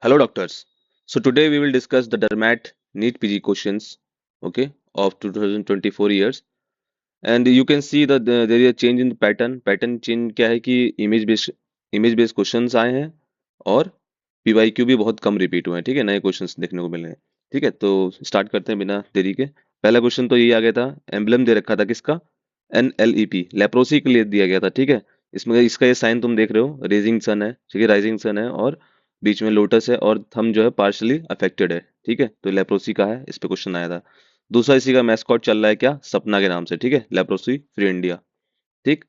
Hello, doctors. So today we will discuss the Dermat NEET PG questions, okay, of 2024 years. And you can see that there is a change in the pattern. Pattern change क्या है कि image based questions आए हैं और PYQ भी बहुत कम repeat हुए हैं। ठीक है, नए क्वेश्चंस देखने को मिले हैं। ठीक है, तो स्टार्ट करते हैं बिना देरी के। पहला क्वेश्चन तो ये आ गया था, एम्बलम दे रखा था किसका, NLEP लेप्रोसी के लिए दिया गया था। ठीक है, इसमें इसका ये साइन तुम देख रहे हो, रेजिंग सन है, ठीक है, राइजिंग सन है और बीच में लोटस है और थंब जो है पार्शली अफेक्टेड है। ठीक है, तो लेप्रोसी का है, इस पे क्वेश्चन आया था। दूसरा इसी का मैस्कॉट चल रहा है क्या, सपना के नाम से। ठीक है, लेप्रोसी फ्री इंडिया। ठीक,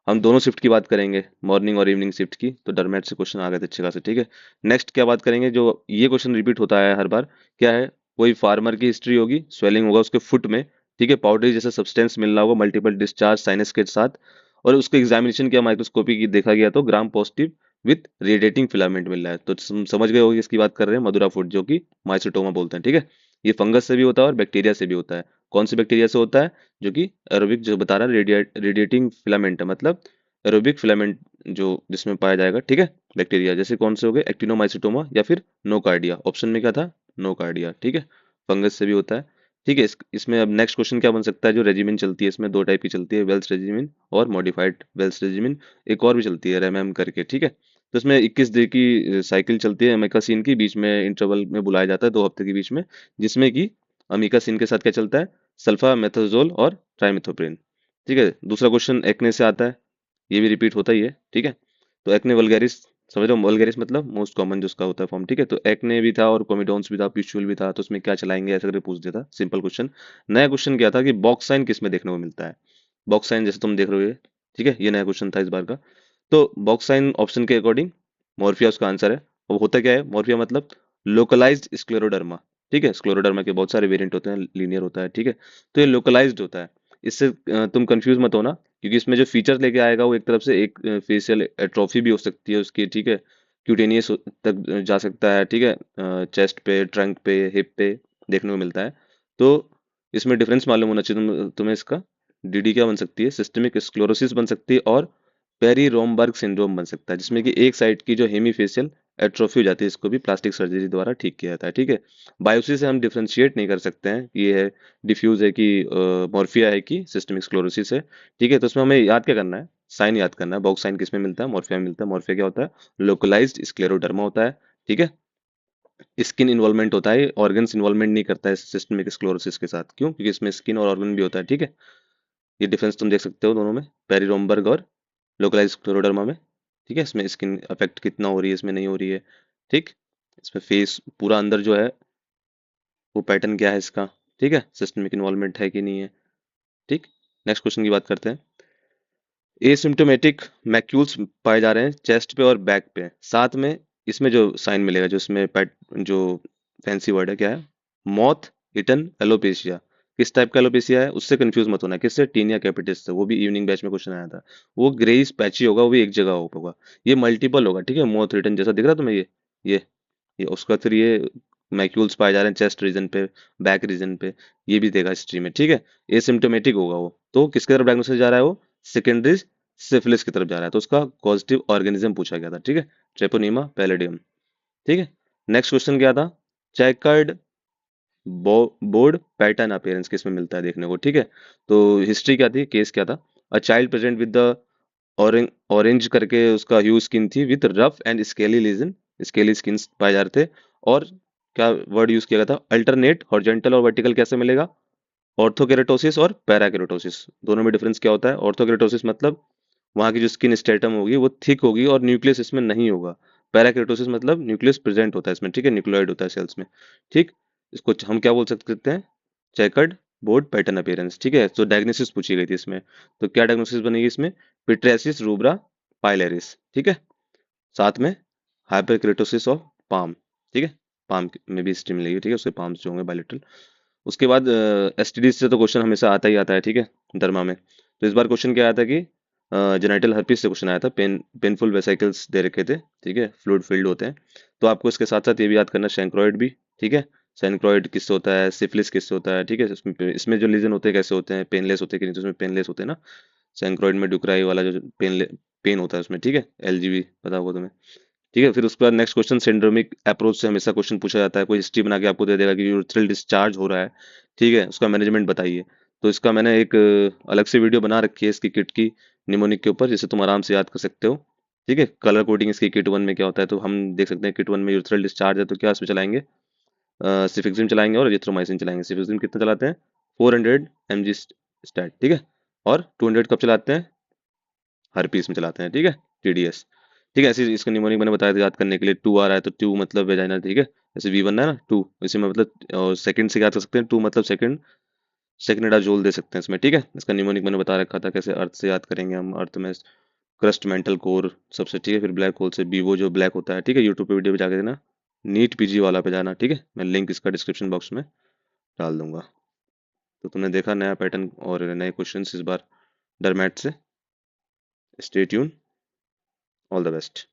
हम दोनों शिफ्ट की बात करेंगे, मॉर्निंग और इवनिंग शिफ्ट की। तो डरमेट से क्वेश्चन आ गए थे अच्छे खासे। ठीक है, नेक्स्ट क्या बात करेंगे, जो ये क्वेश्चन रिपीट होता है हर बार, क्या है, कोई फार्मर की हिस्ट्री होगी, स्वेलिंग होगा उसके फुट में। ठीक है, पाउडरी जैसा सब्सटेंस मिल रहा होगा मल्टीपल डिस्चार्ज साइनस के साथ, और उसको एग्जामिनेशन किया माइक्रोस्कोपी की, देखा गया तो gram positive with radiating filament मिल रहा है। तो समझ गए होगी इसकी बात कर रहे हैं, मधुरा फुट, जो कि माइसोटोमा बोलते हैं। ठीक है, ये फंगस से भी होता है और बैक्टीरिया से भी होता है। कौन से बैक्टीरिया से होता है, जो कि एरोबिक जो बता रहा है, रेडिएटिंग फिलामेंट है, मतलब एरोबिक फिलामेंट जो जिसमें पाया जाएगा। ठीक है, बैक्टीरिया जैसे कौन से हो गए, एक्टिनोमाइसिटोमा या फिर नोकार्डिया। ऑप्शन में क्या था, नोकार्डिया। ठीक है, फंगस से भी होता है। ठीक है, इसमें अब नेक्स्ट क्वेश्चन क्या बन सकता है, जो रेजिमेंट चलती है इसमें दो टाइप की चलती है, वेल्स रेजिमेंट और मॉडिफाइड वेल्स रेजिमेंट। एक और भी चलती है रेमएम करके। ठीक है, तो इसमें 21 दिन की साइकिल चलती है अमीकासिन की, बीच में इंटरवल में बुलाया जाता है 2 हफ्ते के बीच में, जिसमें कि अमीकासिन के साथ क्या चलता है, सल्फा मेथाजोल और ट्राइमेथोप्रिन। ठीक है, दूसरा क्वेश्चन एक्ने से आता है, ये भी रिपीट होता ही है। ठीक है, तो एक्ने वल्गैरिस, समझ रहे हो, वल्गैरिस मतलब मोस्ट कॉमन जिसका होता है फॉर्म। ठीक है, तो एक्ने भी था और कोमिडोन्स भी था, प्यूस्टुल भी था, तो उसमें क्या चलाएंगे ऐसा करके पूछ दिया था, सिंपल क्वेश्चन। नया क्वेश्चन क्या था कि बॉक्साइन किस में देखने को मिलता है, बॉक्साइन जैसे तुम देख रहे हो ये। ठीक है, ये नया क्वेश्चन था इस बार का। तो बॉक्साइन ऑप्शन के अकॉर्डिंग मॉर्फिया उसका आंसर है। अब होता क्या है मॉर्फिया, मतलब लोकलाइज्ड स्क्लेरोडर्मा। ठीक है, स्क्लेरोडर्मा के बहुत सारे वेरिएंट होते हैं, लीनियर होता है। ठीक है, तो ये लोकलाइज्ड होता है। इससे तुम कंफ्यूज मत होना, क्योंकि इसमें जो फीचर लेके आएगा वो एक तरफ से एक फेशियल एट्रोफी भी हो सकती है उसकी। ठीक है, क्यूटेनियस तक जा सकता है। ठीक है, चेस्ट पे, ट्रंक पे, हिप पे देखने को मिलता है। तो इसमें डिफरेंस मालूम होना चाहिए तुम्हें इसका। डीडी क्या बन सकती है, सिस्टमिक स्क्लेरोसिस बन सकती है, और पेरी रोमबर्ग सिंड्रोम बन सकता है, जिसमें कि एक साइड की जो हेमीफेशियल एट्रोफी हो जाती है, इसको भी प्लास्टिक सर्जरी द्वारा ठीक किया जाता है। ठीक है, बायोप्सी से हम डिफरेंशिएट नहीं कर सकते हैं कि ये है डिफ्यूज है कि मॉर्फिया है कि सिस्टमिक स्क्लेरोसिस है। ठीक है, तो उसमें हमें याद क्या करना है, साइन याद करना है। बॉक्स साइन किस में मिलता है, मॉर्फिया में मिलता है। मॉर्फिया क्या होता है, लोकलाइज्ड स्क्लेरोडर्मा होता है। ठीक है, स्किन इन्वॉल्वमेंट होता है, ऑर्गन्स इन्वॉल्वमेंट नहीं करता है सिस्टमिक स्क्लेरोसिस के साथ। क्यों, क्योंकि इसमें स्किन और ऑर्गन भी होता है। ठीक है, ये डिफरेंस तुम देख सकते हो दोनों में, पेरी और लोकलाइज्ड स्क्लेरोडर्मा में। ठीक है, इसमें स्किन अफेक्ट कितना हो रही है, इसमें नहीं हो रही है। ठीक, इसमें फेस पूरा अंदर जो है वो पैटर्न क्या है इसका। ठीक है, सिस्टमिक इन्वॉल्वमेंट है कि नहीं है। ठीक, नेक्स्ट क्वेश्चन की बात करते हैं। एसिम्प्टोमेटिक मैक्यूल्स पाए जा रहे हैं चेस्ट पे और बैक पे, साथ में इसमें जो साइन मिलेगा, जो इसमें पैट जो फैंसी वर्ड है क्या है, मॉथ इटन एलोपेशिया। किस टाइप का एलोपेशिया है, उससे कंफ्यूज मत होना, किससे, टीनिया कैपिटिस से। वो भी इवनिंग बैच में क्वेश्चन आया था। वो ग्रेइश पैची होगा, वो भी एक जगह होगा। ये मल्टीपल होगा। ठीक है, मॉथ रिटन जैसा दिख रहा है तुम्हें ये उसका फिर ये मैक्यूल्स पाए जा रहे हैं चेस्ट रीजन पे, बैक रीजन पे, ये भी देगा हिस्ट्री में। ठीक है, एसिम्प्टोमेटिक होगा वो, तो किसके तरफ डायग्नोसिस जा रहा है, वो सेकेंडरी सिफिलिस की तरफ जा रहा है, तो उसका पॉजिटिव ऑर्गेनिज्म पूछा गया था। ठीक है, ट्रेपोनीमा पैलेडियम। ठीक है, नेक्स्ट क्वेश्चन क्या था, चेकर्ड बोर्ड पैटर्न अपीयरेंस किस में मिलता है देखने को। ठीक है, तो हिस्ट्री क्या थी, केस क्या था, a child present with the orange orange करके उसका ह्यू स्किन थी with rough and scaly lesion, scaly skin पाए जा रहे थे। और क्या वर्ड यूज किया गया था, अल्टरनेट हॉरिजॉन्टल और वर्टिकल कैसे मिलेगा, ऑर्थोकेरेटोसिस और पैराकेरेटोसिस। दोनों में डिफरेंस क्या होता है, ऑर्थोकेरेटोसिस मतलब वहाँ की जो स्किन स्टेटम होगी वो थिक होगी और न्यूक्लियस इसमें नहीं होगा। पैराकेरेटोसिस मतलब न्यूक्लियस प्रेजेंट होता है इसमें। ठीक है, न्यूक्लियोइड होता है सेल्स में। ठीक, इसको हम क्या बोल सकते हैं, चेकर्ड बोर्ड पैटर्न अपीयरेंस। ठीक है, तो डायग्नोसिस पूछी गई थी इसमें, तो क्या डायग्नोसिस बनेगी इसमें, पिट्रेसिस रूब्रा पाइलेरिस। ठीक है, साथ में हाइपरकेरेटोसिस ऑफ पाम। ठीक है, पाम में भी स्टीम मिलेगी। ठीक है, उसके पाम्स जो होंगे बायोलेटरल। उसके बाद एसटीडी से तो क्वेश्चन हमेशा आता ही आता है। ठीक है, डर्मा में तो इस बार क्वेश्चन क्या आया था कि जेनाइटल हर्पीस से क्वेश्चन आया था, पेनफुल वेसिकल्स दे रखे थे। ठीक है, फ्लूइड फील्ड होते हैं। तो आपको इसके साथ साथ ये भी याद करना, सैंक्रोइड भी। ठीक है, सैंक्रोइड किससे होता है, सिफिलिस किससे होता है। ठीक है, इसमें जो लीजन होते हैं कैसे होते हैं, पेनलेस होते हैं कि नहीं, तो उसमें पेनलेस होते हैं ना। सैंक्रोइड में डुक्राई वाला जो पेन होता है उसमें। ठीक है, एलजीबी पता होगा तुम्हें। ठीक है। फिर उसके बाद नेक्स्ट क्वेश्चन, सिंड्रोमिक अप्रोच से हमेशा क्वेश्चन पूछा जाता है, कोई हिस्ट्री बना के आपको दे देगा कि यूरिथ्रल डिस्चार्ज हो रहा है, ठीक है, उसका मैनेजमेंट बताइए। तो इसका मैंने एक अलग से वीडियो बना रखी है इसकी किट की, निमोनिक के ऊपर, जिसे तुम आराम से याद कर सकते हो। ठीक है, कलर कोडिंग इसकी किट वन में क्या होता है, तो हम देख सकते हैं किट वन में यूरिथ्रल डिस्चार्ज है तो क्या इसमें चलाएंगे, सिफिक्सिन चलाएंगे और एजिथ्रोमाइसिन चलाएंगे। सिफिक्सिन कितना चलाते हैं, 400 mg स्टैट, ठीक है, और 200 कब चलाते हैं, हर पीस में चलाते हैं, ठीक है, TDS। ठीक है, ऐसे ही इसका निमोनिक मैंने बताया था याद करने के लिए, टू आ रहा है तो टू मतलब वेजाइना, ठीक है, जैसे V1 है ना, टू, इसी में मतलब सेकंड से याद कर सकते हैं, टू मतलब सेकंड, सेकंड जोल दे सकते हैं इसमें, ठीक है। इसका निमोनिक मैंने बता रखा था कैसे अर्थ से याद करेंगे हम, अर्थ में क्रस्ट मेंटल कोर सबसे, ठीक है, फिर ब्लैक होल से बीवो जो ब्लैक होता है, ठीक है, यूट्यूब पे वीडियो पे जाके देना, नीट PG वाला पे जाना, ठीक है, मैं लिंक इसका डिस्क्रिप्शन बॉक्स में डाल दूंगा। तो तुमने देखा नया पैटर्न और नए क्वेश्चंस इस बार डरमैट से। Stay tune, all the best.